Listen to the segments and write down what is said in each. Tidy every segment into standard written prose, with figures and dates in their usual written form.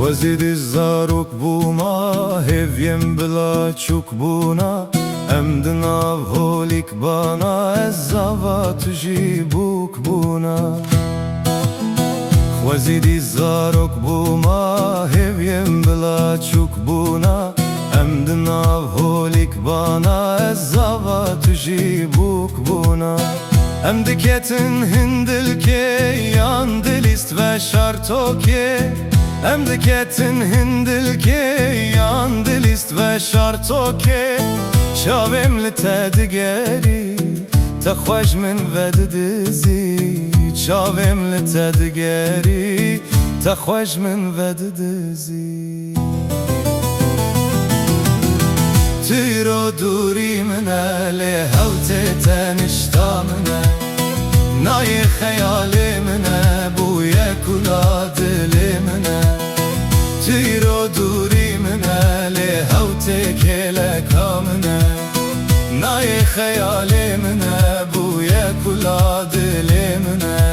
وزید زاروک بوما هفیم بلا چوک بونا ام دناو هولیک بانا از زاوات جی بوک بونا وزید زاروک بوما هفیم بلا چوک بونا ام دناو هولیک بانا از زاوات جی بوک بونا ام دکتن هندل که یان دلیست و شرطو که ام دکتن هندل که یان دلیست و شرطو که شاوم لتدگری تخوش من وددزی شاوم لتدگری تخوش من وددزی تیرو دوری منه لهوت تنشتا منه نای خیال منه بوی کلا دل منه تیرو دوری منه لهوت کلکا منه نای خیال منه بوی کلا دل منه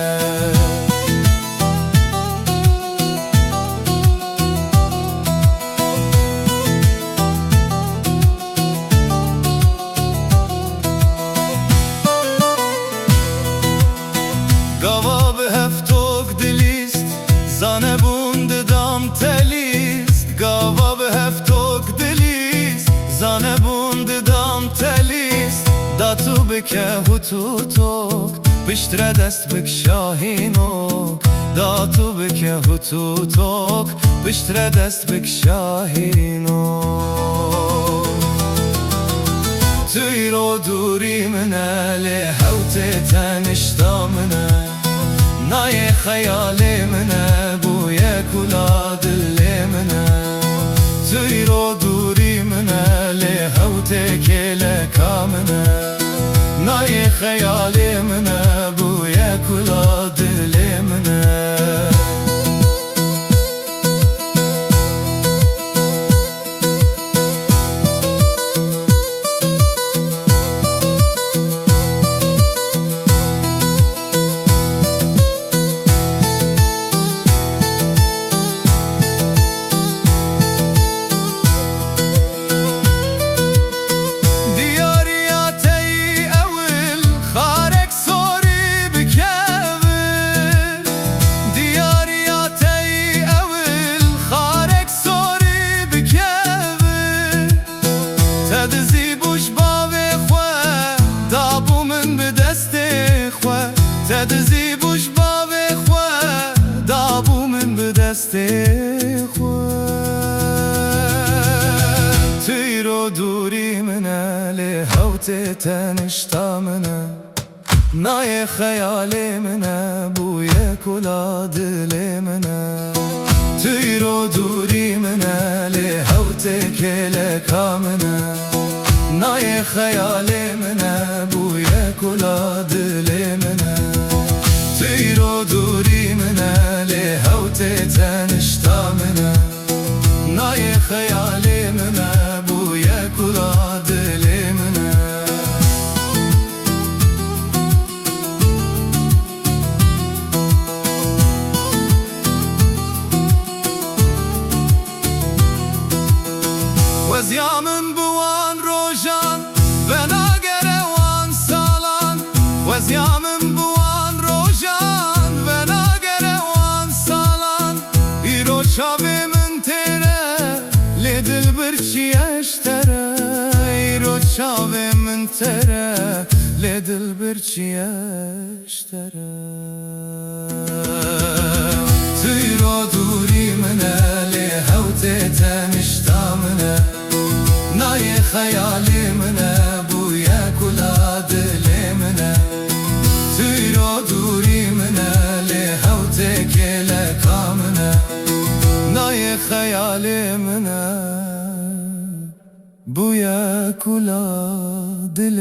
گاوا به هفتوک دلیست زانه بوند دام تلیست گاوا به هفتوک دلیست زانه بوند دام تلیست داتو بکه هتو توک بشتره دست بک شاهینوک داتو بکه هتو توک بشتره دست بک شاهینوک تیرو دوری منه لهوت تنشتا منه نای خیال منه بوی کلا دل منه تیرو دوری منه لهوت کلکا منه نای خیال منه بوی کلا دل منه تدزی بوش باوی خواه دابو من به دست خواه تدزی بوش باوی خواه دابو من به دست خواه تیرو دوری منه لهوت تنشتا منه نای خیال منه بوی کلا دل منه تیرو دوری منه لهوت کلکا منه نای خیال منه بوی کلا دل منه تیرو دوری منه لهوت تنشتا منه نای خیال منه بوی کلا دل منه وزیامن بوان روشان و ناگره وان سالان وزیامن بوان روشان و ناگره وان سالان ایرو چاوی من تیره لیدل برچی اشتره ایرو چاوی من تیره لیدل برچی اشتره تیرو دوری منه لهوت تنشتا منه نای خیال منه بوی کلا دل منه تیرو دوری منه لهوت کلکا منه نای خیال منه بوی کلا دل